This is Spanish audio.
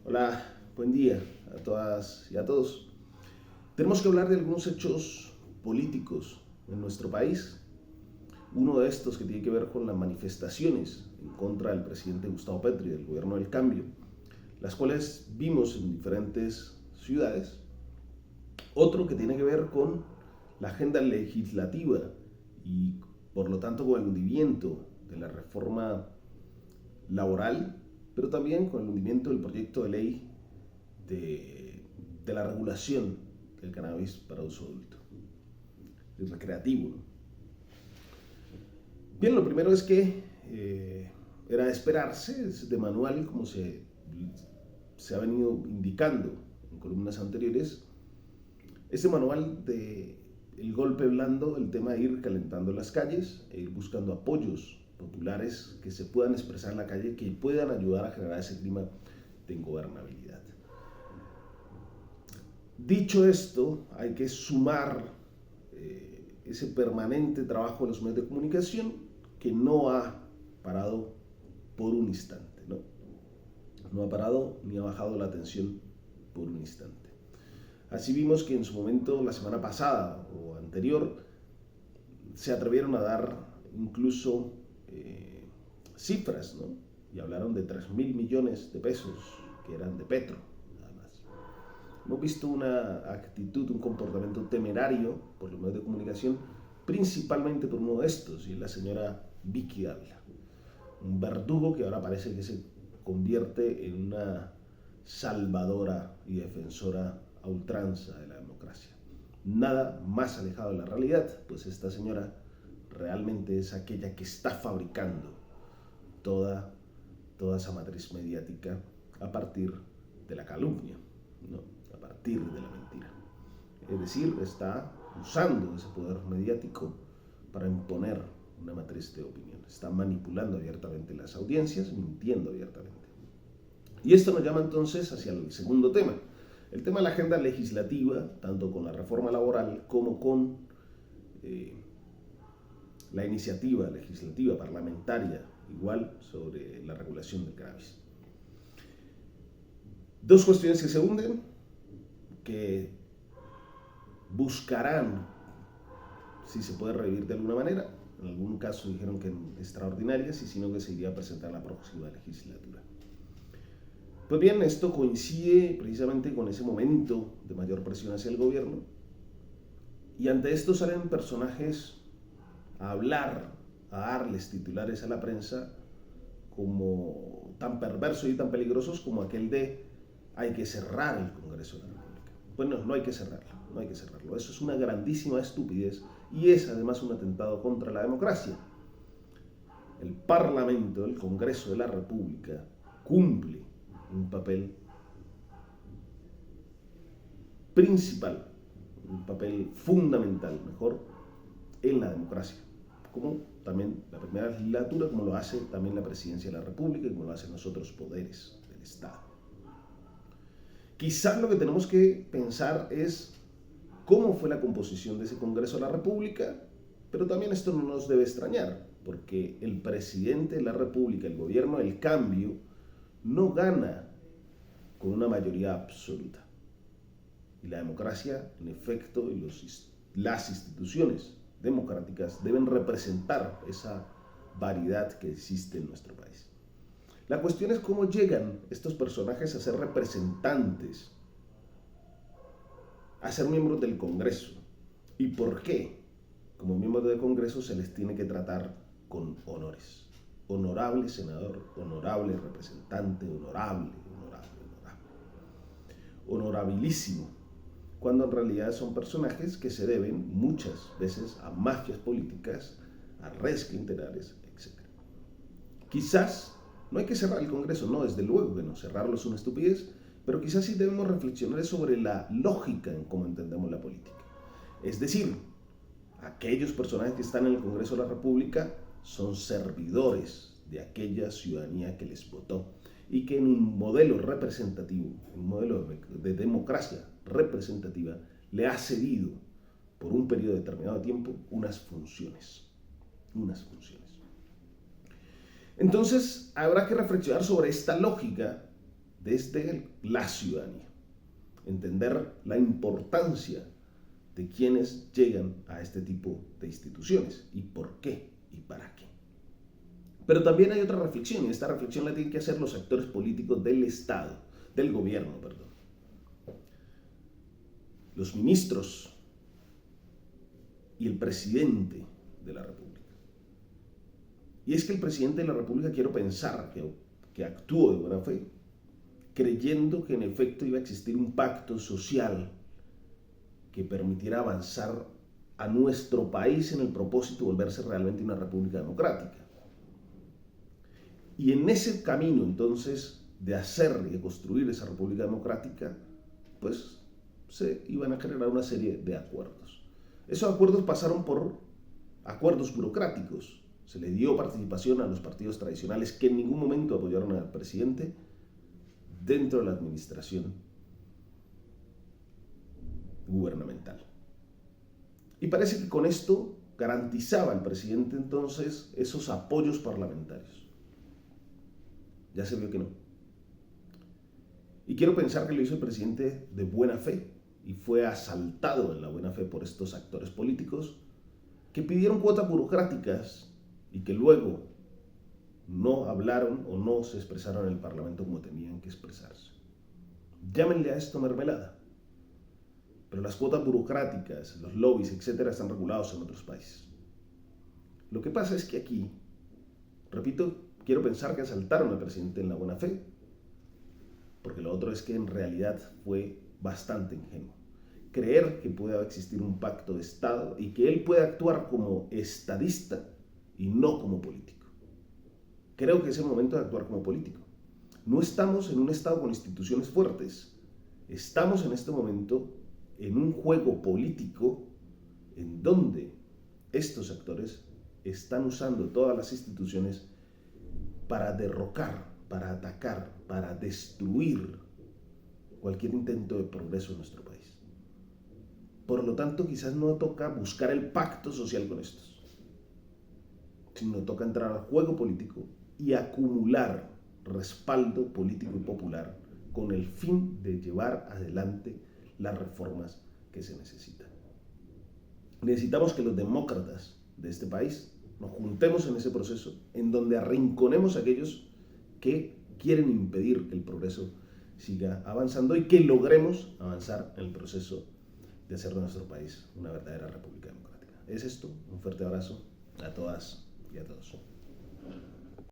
Hola, buen día a todas y a todos. Tenemos que hablar de algunos hechos políticos en nuestro país. Uno de estos que tiene que ver con las manifestaciones en contra del presidente Gustavo Petro y del gobierno del cambio, las cuales vimos en diferentes ciudades. Otro que tiene que ver con la agenda legislativa y por lo tanto con el hundimiento de la reforma laboral, pero también con el hundimiento del proyecto de ley de la regulación del cannabis para uso adulto y recreativo, ¿no? Bien, lo primero es que era de esperarse, es de manual, como se ha venido indicando en columnas anteriores, este manual de el golpe blando, el tema de ir calentando las calles e ir buscando apoyos populares que se puedan expresar en la calle, que puedan ayudar a generar ese clima de ingobernabilidad. Dicho esto, hay que sumar ese permanente trabajo de los medios de comunicación que no ha parado por un instante, ¿no? No ha parado ni ha bajado la atención por un instante. Así vimos que en su momento, la semana pasada o anterior, se atrevieron a dar incluso cifras, ¿no? Y hablaron de 3.000 millones de pesos que eran de Petro, nada más. Hemos visto una actitud, un comportamiento temerario por los medios de comunicación, principalmente por uno de estos, y es la señora Vicky Dávila, un verdugo que ahora parece que se convierte en una salvadora y defensora a ultranza de la democracia. Nada más alejado de la realidad, pues esta señora realmente es aquella que está fabricando toda esa matriz mediática a partir de la calumnia, ¿no? A partir de la mentira. Es decir, está usando ese poder mediático para imponer una matriz de opinión. Está manipulando abiertamente las audiencias, mintiendo abiertamente. Y esto nos llama entonces hacia el segundo tema. El tema de la agenda legislativa, tanto con la reforma laboral como con la iniciativa legislativa parlamentaria, igual sobre la regulación del cannabis. Dos cuestiones que se hunden, que buscarán si se puede revivir de alguna manera. En algún caso dijeron que extraordinarias, y si no, que se iría a presentar la próxima legislatura. Pues bien, esto coincide precisamente con ese momento de mayor presión hacia el gobierno, y ante esto salen personajes a hablar, a darles titulares a la prensa como tan perversos y tan peligrosos como aquel de hay que cerrar el Congreso de la República. Bueno, no hay que cerrarlo, no hay que cerrarlo. Eso es una grandísima estupidez y es además un atentado contra la democracia. El Parlamento, el Congreso de la República, cumple un papel principal, un papel fundamental, mejor, en la democracia, como también la primera legislatura, como lo hace también la presidencia de la República y como lo hacen los otros poderes del Estado. Quizás lo que tenemos que pensar es cómo fue la composición de ese Congreso de la República, pero también esto no nos debe extrañar, porque el presidente de la República, el gobierno del cambio, no gana con una mayoría absoluta. Y la democracia, en efecto, y las instituciones democráticas deben representar esa variedad que existe en nuestro país. La cuestión es cómo llegan estos personajes a ser representantes, a ser miembros del Congreso, y por qué, como miembros del Congreso, se les tiene que tratar con honores. Honorable senador, honorable representante, honorable, honorabilísimo, cuando en realidad son personajes que se deben muchas veces a mafias políticas, a redes clientelares, etc. Quizás no hay que cerrar el Congreso, no, desde luego que no, cerrarlo es una estupidez, pero quizás sí debemos reflexionar sobre la lógica en cómo entendemos la política. Es decir, aquellos personajes que están en el Congreso de la República son servidores de aquella ciudadanía que les votó y que en un modelo representativo, en un modelo de democracia representativa, le ha cedido por un periodo determinado de tiempo unas funciones. Entonces, habrá que reflexionar sobre esta lógica desde la ciudadanía. Entender la importancia de quienes llegan a este tipo de instituciones y por qué y para qué. Pero también hay otra reflexión, y esta reflexión la tienen que hacer los actores políticos del Estado, del gobierno, perdón. Los ministros y el presidente de la República. Y es que el presidente de la República, quiero pensar que actuó de buena fe, creyendo que en efecto iba a existir un pacto social que permitiera avanzar a nuestro país en el propósito de volverse realmente una república democrática. Y en ese camino, entonces, de hacer y de construir esa república democrática, pues se iban a generar una serie de acuerdos. Esos acuerdos pasaron por acuerdos burocráticos. Se le dio participación a los partidos tradicionales que en ningún momento apoyaron al presidente dentro de la administración gubernamental. Y parece que con esto garantizaba al presidente entonces esos apoyos parlamentarios. Ya se vio que no. Y quiero pensar que lo hizo el presidente de buena fe y fue asaltado en la buena fe por estos actores políticos que pidieron cuotas burocráticas y que luego no hablaron o no se expresaron en el Parlamento como tenían que expresarse. Llámenle a esto mermelada. Pero las cuotas burocráticas, los lobbies, etcétera, están regulados en otros países. Lo que pasa es que aquí, repito, quiero pensar que asaltaron al presidente en la buena fe, porque lo otro es que en realidad fue bastante ingenuo. Creer que puede existir un pacto de Estado y que él puede actuar como estadista y no como político. Creo que es el momento de actuar como político. No estamos en un Estado con instituciones fuertes. Estamos en este momento en un juego político en donde estos actores están usando todas las instituciones para derrocar, para atacar, para destruir cualquier intento de progreso en nuestro país. Por lo tanto, quizás no toca buscar el pacto social con estos, sino toca entrar al juego político y acumular respaldo político y popular con el fin de llevar adelante las reformas que se necesitan. Necesitamos que los demócratas de este país nos juntemos en ese proceso en donde arrinconemos a aquellos que quieren impedir que el progreso siga avanzando y que logremos avanzar en el proceso de hacer de nuestro país una verdadera república democrática. Es esto, un fuerte abrazo a todas y a todos.